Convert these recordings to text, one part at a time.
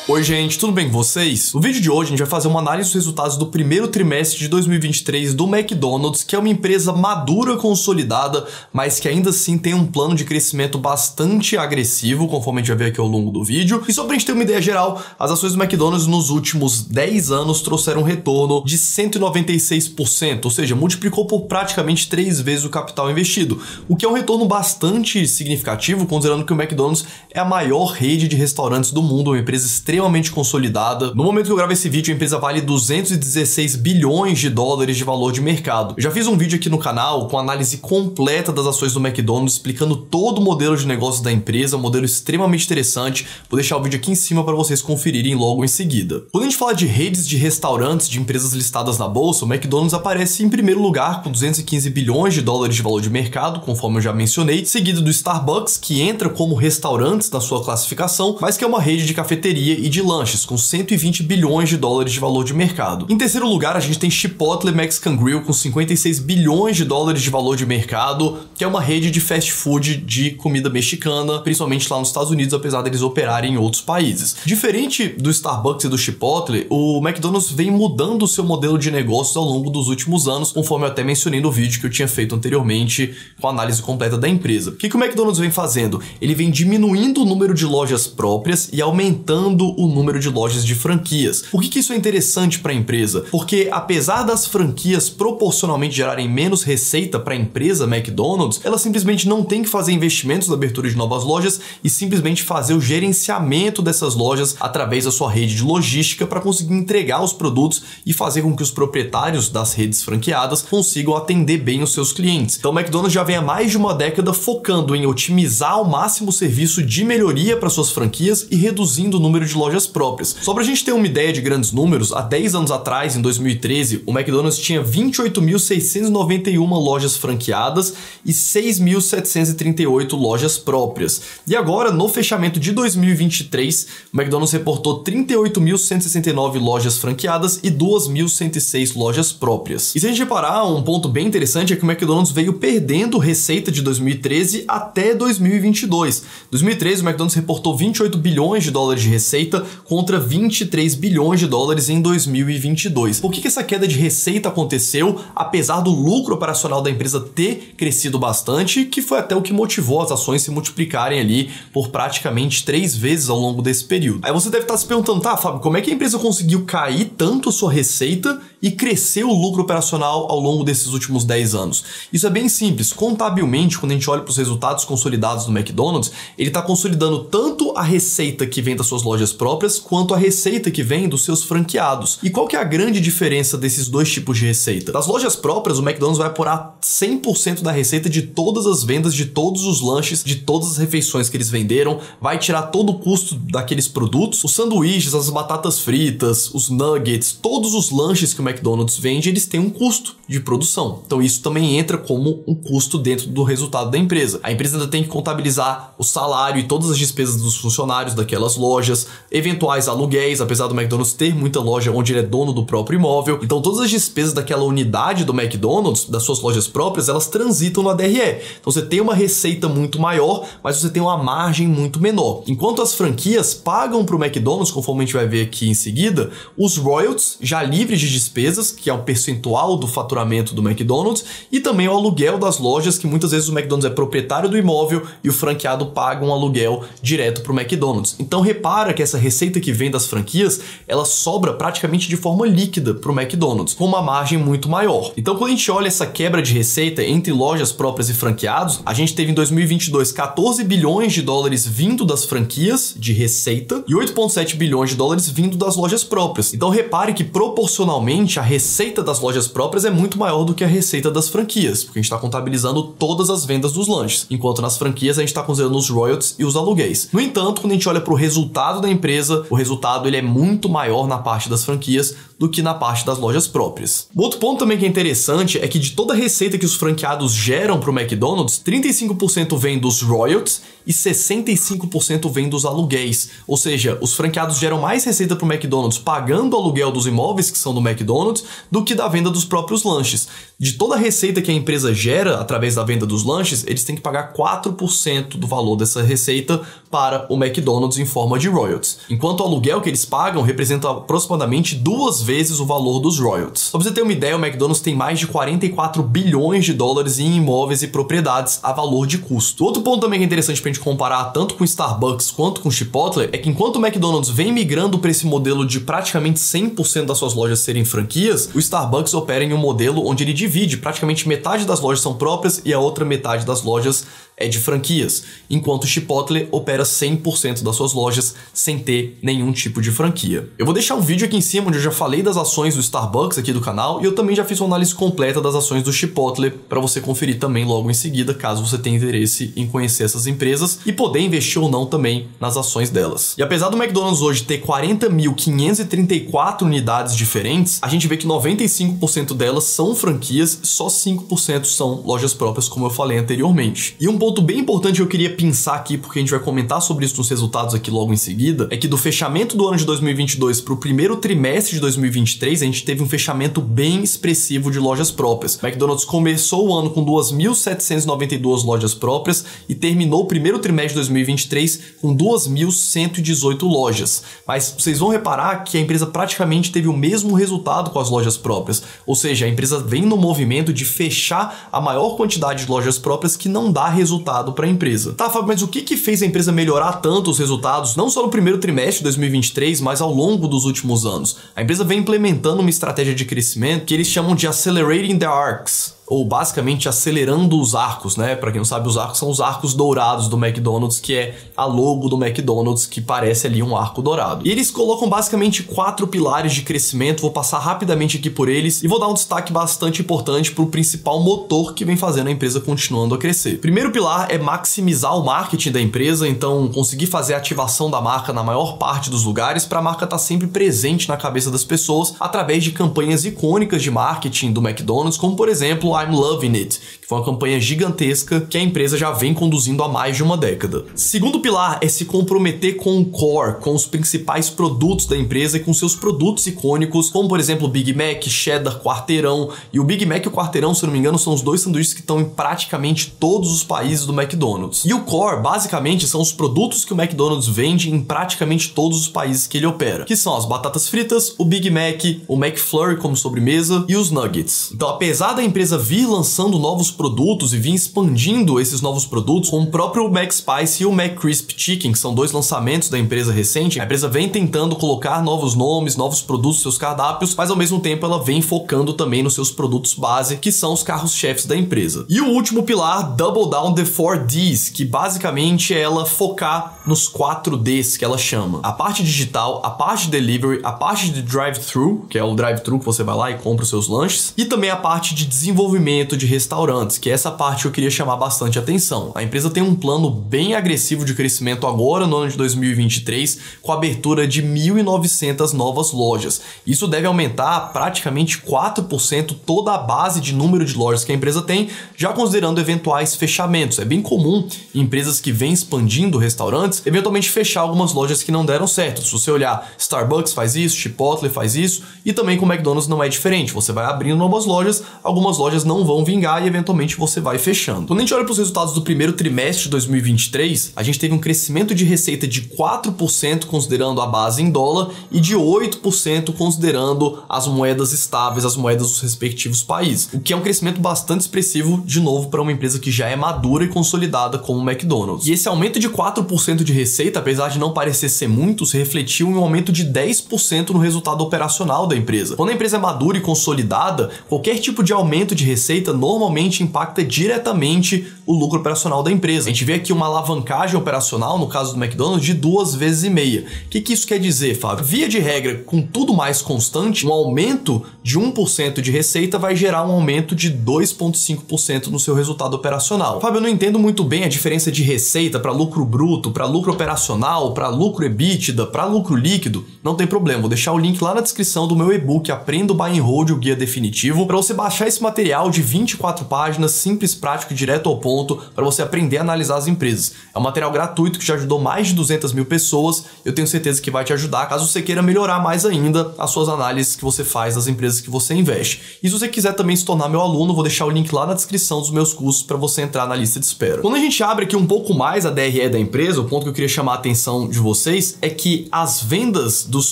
Oi gente, tudo bem com vocês? No vídeo de hoje a gente vai fazer uma análise dos resultados do primeiro trimestre de 2023 do McDonald's, que é uma empresa madura, consolidada, mas que ainda assim tem um plano de crescimento bastante agressivo, conforme a gente vai ver aqui ao longo do vídeo. E só pra gente ter uma ideia geral, as ações do McDonald's nos últimos 10 anos trouxeram um retorno de 196%, ou seja, multiplicou por praticamente 3 vezes o capital investido, o que é um retorno bastante significativo, considerando que o McDonald's é a maior rede de restaurantes do mundo, uma empresa extremamente consolidada. No momento que eu gravo esse vídeo, a empresa vale 216 bilhões de dólares de valor de mercado. Eu já fiz um vídeo aqui no canal com análise completa das ações do McDonald's, explicando todo o modelo de negócio da empresa, um modelo extremamente interessante. Vou deixar o vídeo aqui em cima para vocês conferirem logo em seguida. Quando a gente fala de redes de restaurantes de empresas listadas na bolsa, o McDonald's aparece em primeiro lugar com 215 bilhões de dólares de valor de mercado, conforme eu já mencionei, seguido do Starbucks, que entra como restaurantes na sua classificação, mas que é uma rede de cafeteria e de lanches, com 120 bilhões de dólares de valor de mercado. Em terceiro lugar, a gente tem Chipotle Mexican Grill, com 56 bilhões de dólares de valor de mercado, que é uma rede de fast food de comida mexicana, principalmente lá nos Estados Unidos, apesar deles operarem em outros países. Diferente do Starbucks e do Chipotle, o McDonald's vem mudando o seu modelo de negócios ao longo dos últimos anos, conforme eu até mencionei no vídeo que eu tinha feito anteriormente com a análise completa da empresa. O que o McDonald's vem fazendo? Ele vem diminuindo o número de lojas próprias e aumentando o número de lojas de franquias. Por que isso é interessante para a empresa? Porque apesar das franquias proporcionalmente gerarem menos receita para a empresa McDonald's, ela simplesmente não tem que fazer investimentos na abertura de novas lojas e simplesmente fazer o gerenciamento dessas lojas através da sua rede de logística para conseguir entregar os produtos e fazer com que os proprietários das redes franqueadas consigam atender bem os seus clientes. Então o McDonald's já vem há mais de uma década focando em otimizar ao máximo o serviço de melhoria para suas franquias e reduzindo o número de lojas próprias. Só pra gente ter uma ideia de grandes números, há 10 anos atrás, em 2013, o McDonald's tinha 28.691 lojas franqueadas e 6.738 lojas próprias. E agora, no fechamento de 2023, o McDonald's reportou 38.169 lojas franqueadas e 2.106 lojas próprias. E se a gente reparar, um ponto bem interessante é que o McDonald's veio perdendo receita de 2013 até 2022. Em 2013, o McDonald's reportou 28 bilhões de dólares de receita contra 23 bilhões de dólares em 2022. Por que essa queda de receita aconteceu, apesar do lucro operacional da empresa ter crescido bastante, que foi até o que motivou as ações se multiplicarem ali por praticamente 3 vezes ao longo desse período. Aí você deve estar se perguntando, tá, Fábio, como é que a empresa conseguiu cair tanto a sua receita e crescer o lucro operacional ao longo desses últimos 10 anos? Isso é bem simples. Contabilmente, quando a gente olha para os resultados consolidados do McDonald's, ele está consolidando tanto a receita que vem das suas lojas próprias, quanto a receita que vem dos seus franqueados. E qual que é a grande diferença desses dois tipos de receita? Das lojas próprias, o McDonald's vai apurar 100% da receita de todas as vendas, de todos os lanches, de todas as refeições que eles venderam, vai tirar todo o custo daqueles produtos, os sanduíches, as batatas fritas, os nuggets, todos os lanches que o McDonald's vende, eles têm um custo de produção. Então isso também entra como um custo dentro do resultado da empresa. A empresa ainda tem que contabilizar o salário e todas as despesas dos funcionários daquelas lojas, eventuais aluguéis, apesar do McDonald's ter muita loja onde ele é dono do próprio imóvel. Então todas as despesas daquela unidade do McDonald's, das suas lojas próprias, elas transitam na DRE. Então você tem uma receita muito maior, mas você tem uma margem muito menor. Enquanto as franquias pagam para o McDonald's, conforme a gente vai ver aqui em seguida, os royalties já livres de despesas, que é um percentual do faturamento do McDonald's, e também o aluguel das lojas, que muitas vezes o McDonald's é proprietário do imóvel e o franqueado paga um aluguel direto para o McDonald's. Então repara que essa receita que vem das franquias, ela sobra praticamente de forma líquida para o McDonald's, com uma margem muito maior. Então quando a gente olha essa quebra de receita entre lojas próprias e franqueados, a gente teve em 2022 14 bilhões de dólares vindo das franquias de receita e 8,7 bilhões de dólares vindo das lojas próprias. Então repare que proporcionalmente a receita das lojas próprias é muito maior do que a receita das franquias, porque a gente está contabilizando todas as vendas dos lanches, enquanto nas franquias a gente está considerando os royalties e os aluguéis. No entanto, quando a gente olha para o resultado da empresa, o resultado ele é muito maior na parte das franquias do que na parte das lojas próprias. Outro ponto também que é interessante é que de toda a receita que os franqueados geram para o McDonald's, 35% vem dos royalties e 65% vem dos aluguéis. Ou seja, os franqueados geram mais receita para o McDonald's pagando o aluguel dos imóveis que são do McDonald's do que da venda dos próprios lanches. De toda a receita que a empresa gera através da venda dos lanches, eles têm que pagar 4% do valor dessa receita para o McDonald's em forma de royalties. Enquanto o aluguel que eles pagam representa aproximadamente 2 vezes o valor dos royalties. Pra você ter uma ideia, o McDonald's tem mais de 44 bilhões de dólares em imóveis e propriedades a valor de custo. Outro ponto também que é interessante pra gente comparar tanto com o Starbucks quanto com o Chipotle é que enquanto o McDonald's vem migrando para esse modelo de praticamente 100% das suas lojas serem franquias, o Starbucks opera em um modelo onde ele divide, praticamente metade das lojas são próprias e a outra metade das lojas é de franquias, enquanto o Chipotle opera 100% das suas lojas sem ter nenhum tipo de franquia. Eu vou deixar um vídeo aqui em cima onde eu já falei das ações do Starbucks aqui do canal e eu também já fiz uma análise completa das ações do Chipotle para você conferir também logo em seguida, caso você tenha interesse em conhecer essas empresas e poder investir ou não também nas ações delas. E apesar do McDonald's hoje ter 40.534 unidades diferentes, a gente vê que 95% delas são franquias, só 5% são lojas próprias, como eu falei anteriormente. E um ponto bem importante que eu queria pensar aqui, porque a gente vai comentar sobre isso nos resultados aqui logo em seguida, é que do fechamento do ano de 2022 para o primeiro trimestre de 2023, a gente teve um fechamento bem expressivo de lojas próprias. O McDonald's começou o ano com 2.792 lojas próprias e terminou o primeiro trimestre de 2023 com 2.118 lojas. Mas vocês vão reparar que a empresa praticamente teve o mesmo resultado com as lojas próprias, ou seja, a empresa vem no movimento de fechar a maior quantidade de lojas próprias que não dá resultado para a empresa. Tá, Fábio, mas o que fez a empresa melhorar tanto os resultados, não só no primeiro trimestre de 2023, mas ao longo dos últimos anos? A empresa vem implementando uma estratégia de crescimento que eles chamam de Accelerating the Arcs, ou basicamente acelerando os arcos, né? Para quem não sabe, os arcos são os arcos dourados do McDonald's, que é a logo do McDonald's, que parece ali um arco dourado. E eles colocam basicamente 4 pilares de crescimento, vou passar rapidamente aqui por eles e vou dar um destaque bastante importante para o principal motor que vem fazendo a empresa continuando a crescer. Primeiro pilar é maximizar o marketing da empresa, então conseguir fazer a ativação da marca na maior parte dos lugares para a marca estar sempre presente na cabeça das pessoas através de campanhas icônicas de marketing do McDonald's, como por exemplo I'm Loving It, que foi uma campanha gigantesca que a empresa já vem conduzindo há mais de uma década. Segundo pilar é se comprometer com o core, com os principais produtos da empresa e com seus produtos icônicos, como por exemplo o Big Mac, Cheddar, Quarteirão. E o Big Mac e o Quarteirão, se eu não me engano, são os 2 sanduíches que estão em praticamente todos os países do McDonald's. E o core, basicamente, são os produtos que o McDonald's vende em praticamente todos os países que ele opera, que são as batatas fritas, o Big Mac, o McFlurry como sobremesa e os nuggets. Então, apesar da empresa vir lançando novos produtos e vir expandindo esses novos produtos, com o próprio McSpicy e o McCrisp Chicken, que são 2 lançamentos da empresa recente, a empresa vem tentando colocar novos nomes, novos produtos nos seus cardápios, mas ao mesmo tempo ela vem focando também nos seus produtos base, que são os carros-chefes da empresa. E o último pilar, Double Down the 4Ds, que basicamente é ela focar nos 4 Ds que ela chama. A parte digital, a parte de delivery, a parte de drive-thru, que é o drive-thru que você vai lá e compra os seus lanches, e também a parte de desenvolvimento de restaurantes, que é essa parte que eu queria chamar bastante atenção. A empresa tem um plano bem agressivo de crescimento agora no ano de 2023, com a abertura de 1.900 novas lojas. Isso deve aumentar praticamente 4% toda a base de número de lojas que a empresa tem, já considerando eventuais fechamentos. É bem comum em empresas que vêm expandindo restaurantes, eventualmente fechar algumas lojas que não deram certo. Se você olhar, Starbucks faz isso, Chipotle faz isso, e também com o McDonald's não é diferente. Você vai abrindo novas lojas, algumas lojas não vão vingar e eventualmente você vai fechando. Quando a gente olha para os resultados do primeiro trimestre de 2023, a gente teve um crescimento de receita de 4% considerando a base em dólar e de 8% considerando as moedas estáveis, as moedas dos respectivos países, o que é um crescimento bastante expressivo, de novo, para uma empresa que já é madura e consolidada como o McDonald's. E esse aumento de 4% de receita, apesar de não parecer ser muito, se refletiu em um aumento de 10% no resultado operacional da empresa. Quando a empresa é madura e consolidada, qualquer tipo de aumento de receita normalmente impacta diretamente o lucro operacional da empresa. A gente vê aqui uma alavancagem operacional, no caso do McDonald's, de 2,5 vezes. O que isso quer dizer, Fábio? Via de regra, com tudo mais constante, um aumento de 1% de receita vai gerar um aumento de 2,5% no seu resultado operacional. Fábio, eu não entendo muito bem a diferença de receita para lucro bruto, para lucro operacional, para lucro EBITDA, para lucro líquido. Não tem problema, vou deixar o link lá na descrição do meu e-book Aprenda o Buy and Hold, o guia definitivo, para você baixar esse material de 24 páginas, simples, prático e direto ao ponto, para você aprender a analisar as empresas. É um material gratuito que já ajudou mais de 200 mil pessoas, eu tenho certeza que vai te ajudar caso você queira melhorar mais ainda as suas análises que você faz das empresas que você investe. E se você quiser também se tornar meu aluno, vou deixar o link lá na descrição dos meus cursos para você entrar na lista de espera. Quando a gente abre aqui um pouco mais a DRE da empresa, o ponto que eu queria chamar a atenção de vocês é que as vendas dos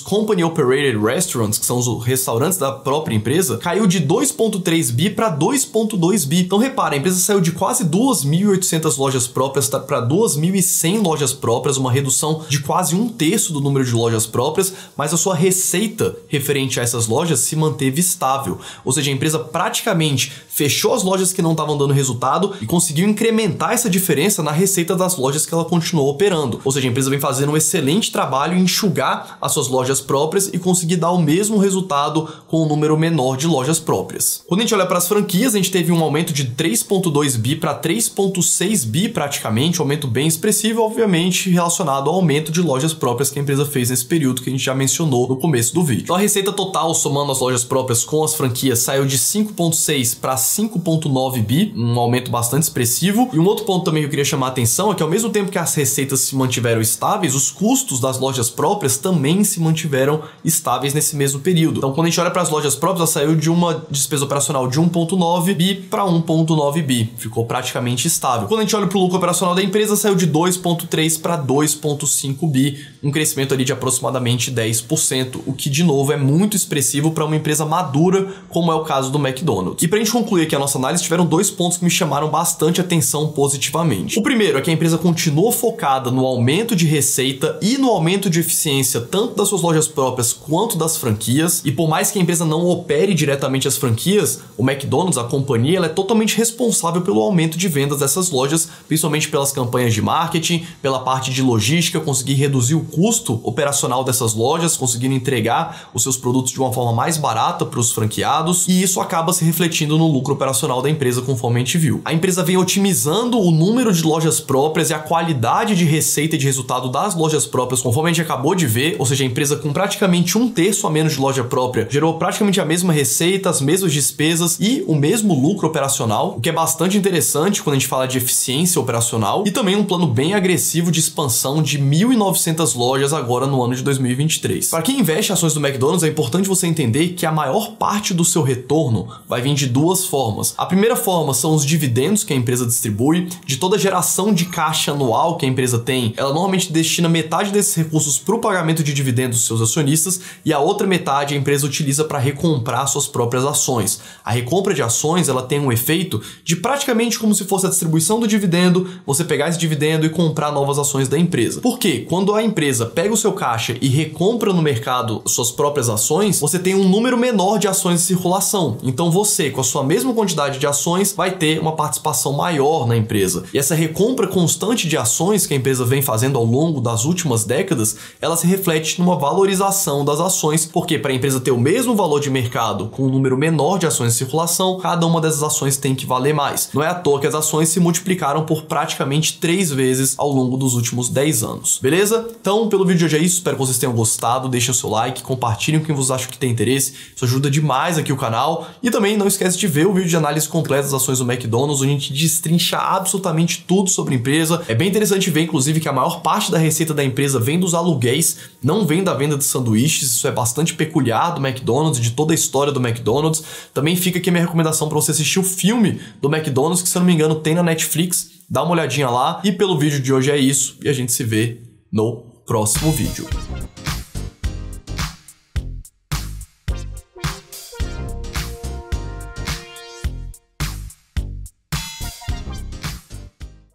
Company Operated Restaurants, que são os restaurantes da própria empresa, caiu de 2,3 bi para 2,2 bi. Então repara, a empresa saiu de quase 2.800 lojas próprias para 2.100 lojas próprias, uma redução de quase 1/3 do número de lojas próprias, mas a sua receita referente a essas lojas se manteve estável. Ou seja, a empresa praticamente fechou as lojas que não estavam dando resultado e conseguiu incrementar essa diferença na receita das lojas que ela continuou operando. Ou seja, a empresa vem fazendo um excelente trabalho em enxugar as suas lojas próprias e conseguir dar o mesmo resultado com um número menor de lojas próprias. Quando a gente olha para as franquias, a gente teve um aumento de 3,2 bi para 3,6 bi praticamente, um aumento bem expressivo, obviamente relacionado ao aumento de lojas próprias que a empresa fez nesse período que a gente já mencionou no começo do vídeo. Então a receita total, somando as lojas próprias com as franquias, saiu de 5,6 para 5,9 bi, um aumento bastante expressivo. E um outro ponto também que eu queria chamar a atenção é que ao mesmo tempo que as receitas se mantiveram estáveis, os custos das lojas próprias também se mantiveram estáveis nesse mesmo período. Então quando a gente olha para as lojas próprias, ela saiu de uma despesa operacional de 1,9 bi para 1,9 bi, ficou praticamente estável. Quando a gente olha para o lucro operacional da empresa, saiu de 2,3 para 2,5 bi, um crescimento ali de aproximadamente 10%, o que de novo é muito expressivo para uma empresa madura, como é o caso do McDonald's. E para a gente concluir aqui a nossa análise, tiveram dois pontos que me chamaram bastante atenção positivamente. O primeiro é que a empresa continuou focada no aumento de receita e no aumento de eficiência tanto das suas lojas próprias quanto das franquias, e por mais que a empresa não opere diretamente as franquias, o McDonald's, a companhia, ela é totalmente responsável pelo aumento de vendas dessas lojas, principalmente pelas campanhas de marketing, pela parte de logística, conseguir reduzir o custo operacional dessas lojas, conseguindo entregar os seus produtos de uma forma mais barata para os franqueados, e isso acaba se refletindo no lucro operacional da empresa, conforme a gente viu. A empresa vem otimizando o número de lojas próprias e a qualidade de receita e de resultado das lojas próprias, conforme a gente acabou de ver, ou seja, a empresa com praticamente 1/3 a menos de loja própria gerou praticamente a mesma receita, as mesmas despesas e o mesmo lucro operacional, o que é bastante interessante quando a gente fala de eficiência operacional, e também um plano bem agressivo de expansão de 1.900 lojas agora no ano de 2023. Para quem investe em ações do McDonald's, é importante você entender que a maior parte do seu retorno vai vir de duas formas. A primeira forma são os dividendos que a empresa distribui. De toda a geração de caixa anual que a empresa tem, ela normalmente destina metade desses recursos para o pagamento de dividendos dos seus acionistas e a outra metade a empresa utiliza para recomprar suas próprias ações. A recompra de ações, ela tem um efeito de praticamente como se fosse a distribuição do dividendo, você pegar esse dividendo e comprar novas ações da empresa. Por quê? Quando a empresa pega o seu caixa e recompra no mercado suas próprias ações, você tem um número menor de ações em circulação. Então você, com a sua mesma quantidade de ações, vai ter uma participação maior na empresa. E essa recompra constante de ações que a empresa vem fazendo ao longo das últimas décadas, ela se reflete numa valorização das ações, porque para a empresa ter o mesmo valor de mercado com um número menor de ações em circulação, cada uma dessas ações tem que valer mais. Não é à toa que as ações se multiplicaram por praticamente 3 vezes ao longo dos últimos 10 anos. Beleza? Então, pelo vídeo de hoje é isso. Espero que vocês tenham gostado. Deixem o seu like, compartilhem com quem vocês acham que tem interesse. Isso ajuda demais aqui o canal. E também não esquece de ver o vídeo de análise completa das ações do McDonald's, onde a gente destrincha absolutamente tudo sobre a empresa. É bem interessante ver, inclusive, que a maior parte da receita da empresa vem dos aluguéis, não vem da venda de sanduíches. Isso é bastante peculiar do McDonald's, de toda a história do McDonald's. Também fica aqui a minha recomendação para você assistir o filme do McDonald's, que se eu não me engano tem na Netflix. Dá uma olhadinha lá. E pelo vídeo de hoje é isso. E a gente se vê no próximo vídeo.